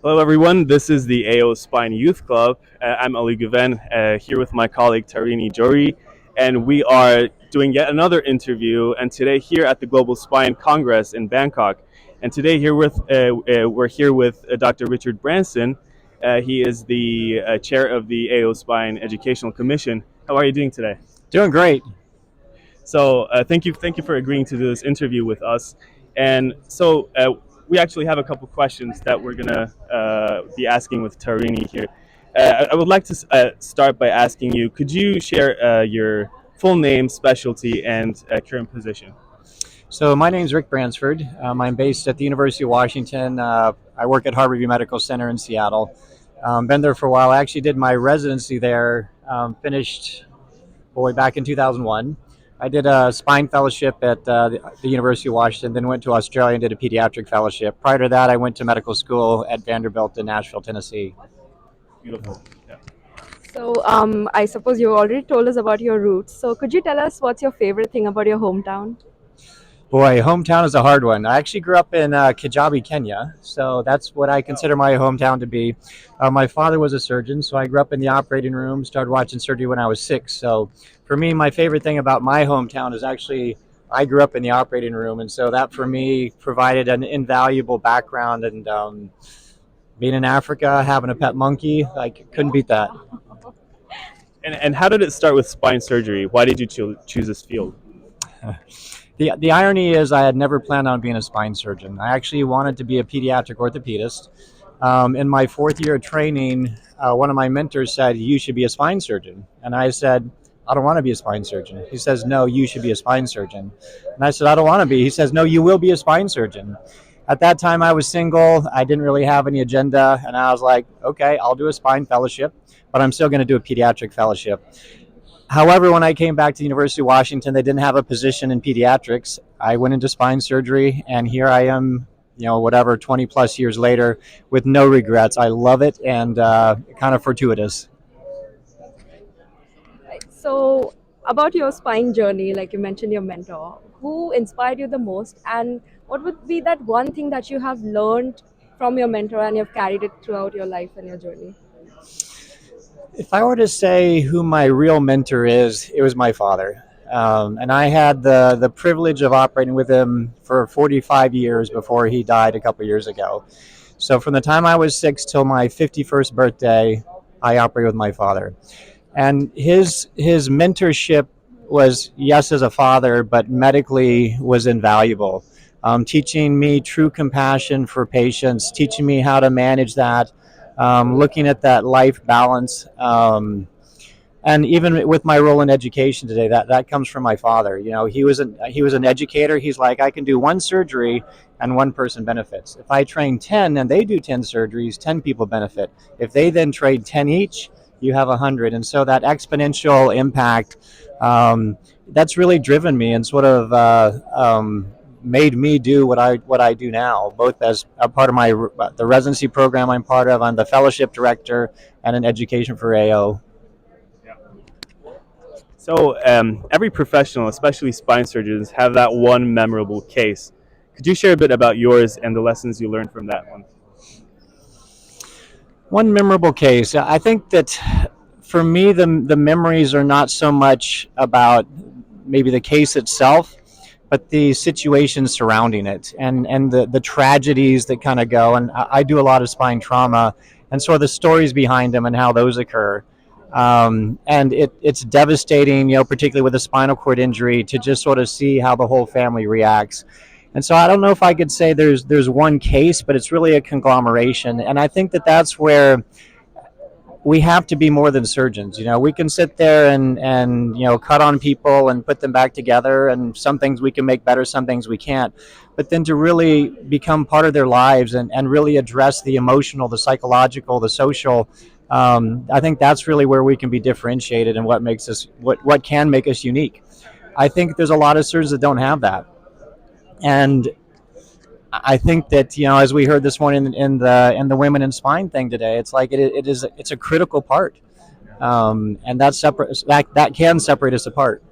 Hello, everyone. This is the AO Spine Youth Club. I'm Ali Guven, here with my colleague Tarini Jori, and we are doing yet another interview. And today, here at the Global Spine Congress in Bangkok, and today we're here with Dr. Richard Branson. He is the chair of the AO Spine Educational Commission. How are you doing today? Doing great. So thank you for agreeing to do this interview with us. And so we actually have a couple questions that we're gonna be asking with Tarini here. I would like to start by asking you: could you share your full name, specialty, and current position? So my name is Rick Bransford. I'm based at the University of Washington. I work at Harborview Medical Center in Seattle. Been there for a while. I actually did my residency there. Finished, back in 2001. I did a spine fellowship at the University of Washington, then went to Australia and did a pediatric fellowship. Prior to that, I went to medical school at Vanderbilt in Nashville, Tennessee. Beautiful. Yeah. I suppose you already told us about your roots. So, could you tell us what's your favorite thing about your hometown? Boy, hometown is a hard one. I actually grew up in Kijabi, Kenya, so that's what I consider my hometown to be. My father was a surgeon, so I grew up in the operating room, started watching surgery when I was 6. So for me, my favorite thing about my hometown is actually I grew up in the operating room, and so that for me provided an invaluable background. And being in Africa, having a pet monkey, I couldn't beat that. And how did it start with spine surgery? Why did you choose this field? The irony is I had never planned on being a spine surgeon. I actually wanted to be a pediatric orthopedist. In my 4th year of training, one of my mentors said, "You should be a spine surgeon." And I said, "I don't want to be a spine surgeon." He says, "No, you should be a spine surgeon." And I said, "I don't want to be." He says, "No, you will be a spine surgeon." At that time, I was single. I didn't really have any agenda. And I was like, okay, I'll do a spine fellowship, but I'm still going to do a pediatric fellowship. However, when I came back to the University of Washington, they didn't have a position in pediatrics. I went into spine surgery, and here I am, 20 plus years later with no regrets. I love it, and kind of fortuitous. Right. So, about your spine journey, like you mentioned your mentor, who inspired you the most, and what would be that one thing that you have learned from your mentor and you've carried it throughout your life and your journey? If I were to say who my real mentor is, it was my father. And I had the privilege of operating with him for 45 years before he died a couple years ago. So from the time I was 6 till my 51st birthday, I operated with my father. And his mentorship was, yes, as a father, but medically was invaluable. Teaching me true compassion for patients, teaching me how to manage that, looking at that life balance. And even with my role in education today, that comes from my father. He was an educator. He's like, I can do one surgery and one person benefits. If I train 10 and they do 10 surgeries, 10 people benefit. If they then trade 10 each, you have 100. And so that exponential impact, that's really driven me and sort of made me do what I do now, both as a part of the residency program I'm part of. I'm the fellowship director and an education for AO. So every professional, especially spine surgeons, have that one memorable case. Could you share a bit about yours and the lessons you learned from that one? One memorable case. I think that for me, the memories are not so much about maybe the case itself, but the situations surrounding it and the tragedies that kind of go. And I do a lot of spine trauma, and sort of the stories behind them and how those occur. And it's devastating, particularly with a spinal cord injury, to just sort of see how the whole family reacts. And so I don't know if I could say there's one case, but it's really a conglomeration. And I think that's where we have to be more than surgeons. We can sit there and cut on people and put them back together, and some things we can make better, some things we can't. But then to really become part of their lives and really address the emotional, the psychological, the social, I think that's really where we can be differentiated and what can make us unique. I think there's a lot of surgeons that don't have that. And I think that, as we heard this morning in the women in spine thing today, it's like it's a critical part, and that can separate us apart.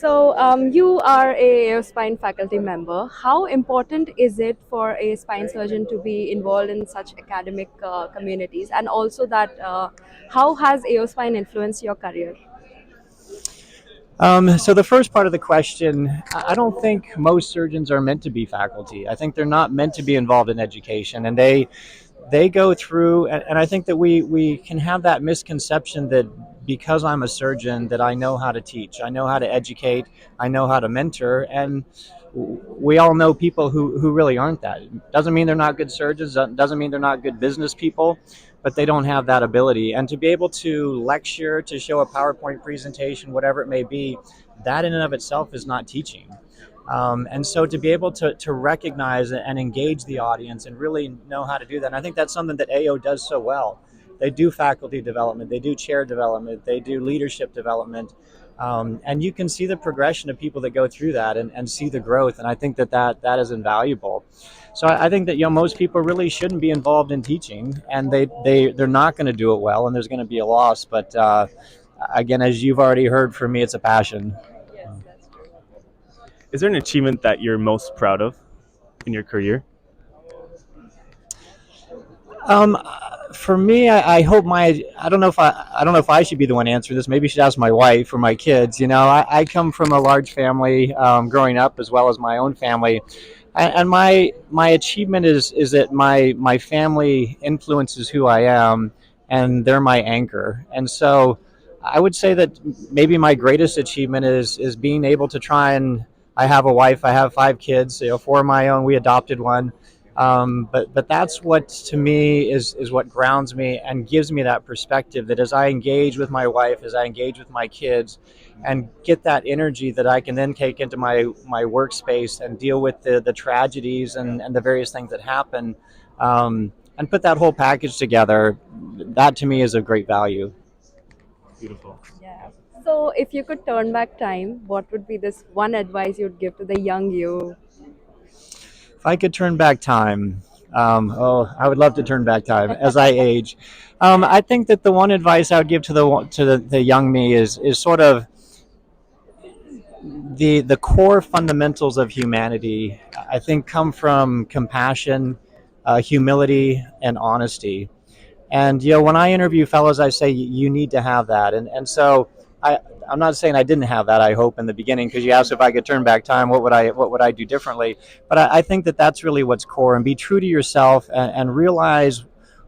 So, you are a spine faculty member. How important is it for a spine surgeon to be involved in such academic communities? And also, that how has AO Spine influenced your career? So the first part of the question, I don't think most surgeons are meant to be faculty. I think they're not meant to be involved in education, and they go through. And I think that we can have that misconception that because I'm a surgeon that I know how to teach, I know how to educate, I know how to mentor, and we all know people who really aren't that. Doesn't mean they're not good surgeons, doesn't mean they're not good business people, but they don't have that ability. And to be able to lecture, to show a PowerPoint presentation, whatever it may be, that in and of itself is not teaching. And so to be able to recognize and engage the audience and really know how to do that, and I think that's something that AO does so well. They do faculty development, they do chair development, they do leadership development. And you can see the progression of people that go through that and see the growth. And I think that is invaluable. So I think that most people really shouldn't be involved in teaching, and they're not going to do it well, and there's going to be a loss. But again, as you've already heard from me, it's a passion. Is there an achievement that you're most proud of in your career? Um, for me, I hope I don't know if I don't know if I should be the one answering this. Maybe you should ask my wife or my kids. I come from a large family growing up, as well as my own family, and my achievement is that my family influences who I am, and they're my anchor. And so I would say that maybe my greatest achievement is being able to try and I have a wife, I have 5 kids, four of my own. We adopted one. But that's what to me is what grounds me and gives me that perspective that as I engage with my wife, as I engage with my kids, and get that energy that I can then take into my workspace and deal with the tragedies and the various things that happen, and put that whole package together. That to me is of great value. Beautiful. Yeah. So, if you could turn back time, what would be this one advice you'd give to the young you? If I could turn back time, I would love to turn back time as I age. I think that the one advice I would give to the young me is sort of the core fundamentals of humanity. I think come from compassion, humility, and honesty. And when I interview fellows, I say you need to have that. And so I I'm not saying I didn't have that. I hope in the beginning, because you asked if I could turn back time, what would I do differently? But I think that that's really what's core, and be true to yourself and realize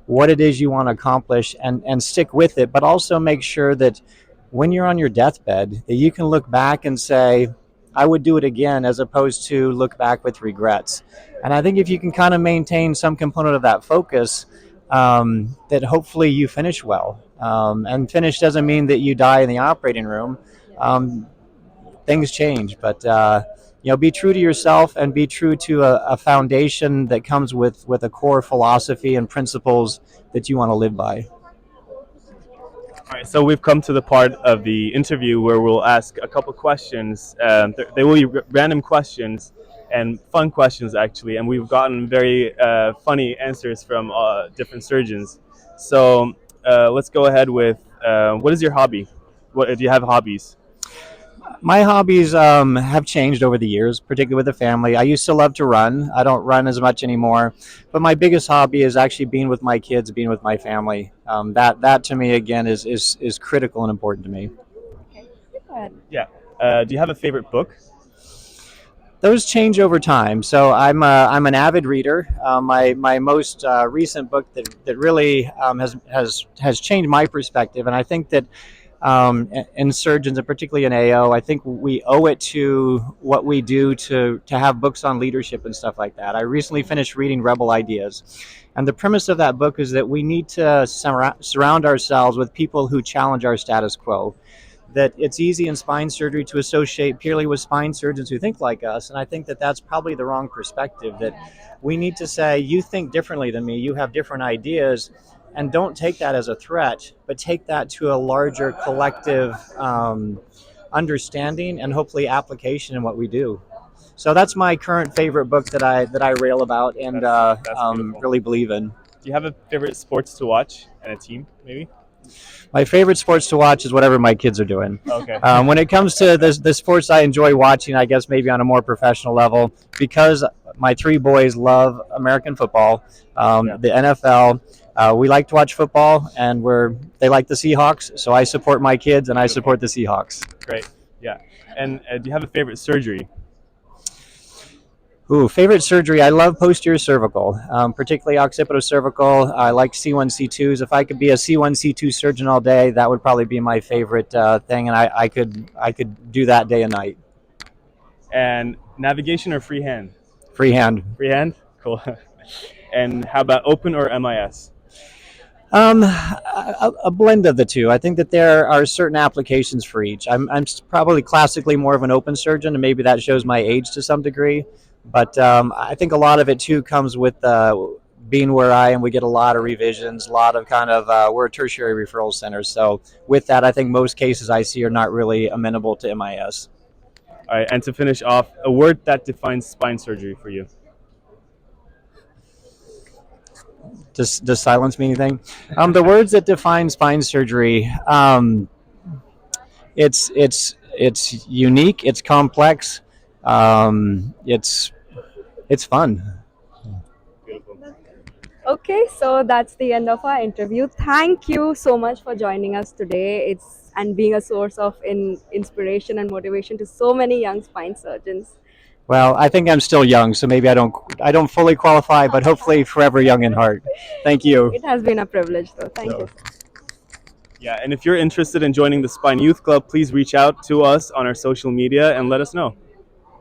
what it is you want to accomplish and stick with it. But also make sure that when you're on your deathbed, that you can look back and say, I would do it again, as opposed to look back with regrets. And I think if you can kind of maintain some component of that focus, that hopefully you finish well. And finish doesn't mean that you die in the operating room. Um, Things change, but be true to yourself and be true to a foundation that comes with a core philosophy and principles that you want to live by. All right, so we've come to the part of the interview where we'll ask a couple questions. They will be random questions and fun questions, actually, and we've gotten very funny answers from different surgeons. So let's go ahead with what is your hobby? What do you have hobbies? My hobbies have changed over the years, particularly with the family. I used to love to run. I don't run as much anymore, but my biggest hobby is actually being with my kids, being with my family. That to me again is critical and important to me. Okay. Go ahead. Yeah. Do you have a favorite book? Those change over time. So I'm an avid reader. My most recent book that really has changed my perspective, and I think that in surgeons, and particularly in AO, I think we owe it to what we do to have books on leadership and stuff like that. I recently finished reading Rebel Ideas, and the premise of that book is that we need to surround ourselves with people who challenge our status quo. That it's easy in spine surgery to associate purely with spine surgeons who think like us, and I think that that's probably the wrong perspective. That we need to say, you think differently than me, you have different ideas, and don't take that as a threat, but take that to a larger collective understanding and hopefully application in what we do. So that's my current favorite book that I rail about and That's beautiful. really believe in. Do you have a favorite sports to watch and a team, maybe? My favorite sports to watch is whatever my kids are doing. Okay. When it comes to the sports I enjoy watching, I guess maybe on a more professional level, because my three boys love American football, Yeah. the NFL. We like to watch football, and they like the Seahawks, so I support my kids and I support the Seahawks. Great. Yeah. And do you have a favorite surgery? Ooh, favorite surgery. I love posterior cervical, particularly occipital-cervical. I like C1, C2s. If I could be a C1, C2 surgeon all day, that would probably be my favorite thing, and I could do that day and night. And navigation or freehand? Freehand. Freehand? Cool. And how about open or MIS? A blend of the two. I think that there are certain applications for each. I'm probably classically more of an open surgeon, and maybe that shows my age to some degree. But I think a lot of it too comes with being where I am. We get a lot of revisions, a lot of we're a tertiary referral center. So with that, I think most cases I see are not really amenable to MIS. All right. And to finish off, a word that defines spine surgery for you? Does silence mean anything? The words that define spine surgery, it's unique, it's complex, it's fun. Beautiful. Okay, so that's the end of our interview. Thank you so much for joining us today. It's and being a source of inspiration and motivation to so many young spine surgeons. Well, I think I'm still young, so maybe I don't fully qualify, but hopefully forever young in heart. Thank you. It has been a privilege, though. Thank So, you. yeah. And if you're interested in joining the Spine Youth Club, please reach out to us on our social media and let us know.